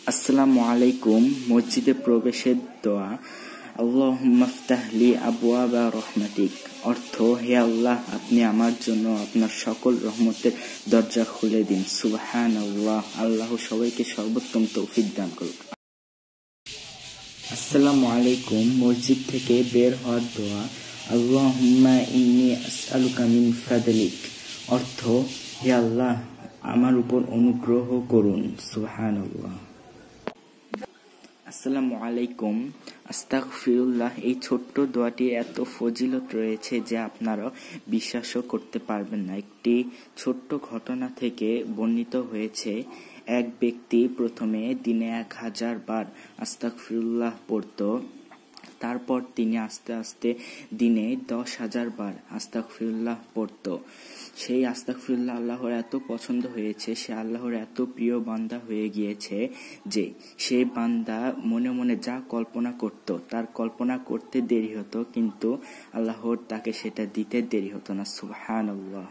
আসসালামু আলাইকুম। মসজিদে প্রবেশের দোয়া আল্লাহুম্মা ইফতাহ লি আবওয়াবা রাহমাতিক। অর্থ, হে আল্লাহ, আপনি আমার জন্য আপনার সকল রহমতের দরজা খুলে দিন। সুবহানাল্লাহ। আল্লাহ সবাইকে সর্বোত্তম তৌফিক দান করুক। আসসালামু আলাইকুম। মসজিদ থেকে বের হওয়ার দোয়া আল্লাহুম্মা ইন্নী আসআলুকা মিন ফাদলিক। অর্থ, হে আল্লাহ, আমার উপর অনুগ্রহ করুন। সুবহানাল্লাহ। আসসালামু আলাইকুম। আস্তাগফিরুল্লাহ। এই ছোট্ট দোয়াটি এত ফজিলত রয়েছে যে আপনারা বিশ্বাসও করতে পারবেন না। একটি ছোট্ট ঘটনা থেকে বর্ণিত হয়েছে। এক ব্যক্তি প্রথমে দিনে 1000 বার আস্তাগফিরুল্লাহ পড়ত। তারপর তিনি আস্তে আস্তে দিনে 10,000 বার আস্তাগফিরুল্লাহ পড়ত। সেই আস্তাগফিরুল্লাহ আল্লাহর এত পছন্দ হয়েছে, সে আল্লাহর এত প্রিয় বান্দা হয়ে গিয়েছে যে সেই বান্দা মনে মনে যা কল্পনা করত, তার কল্পনা করতে দেরি হতো, কিন্তু আল্লাহর তাকে সেটা দিতে দেরি হতো না। সুবহানাল্লাহ।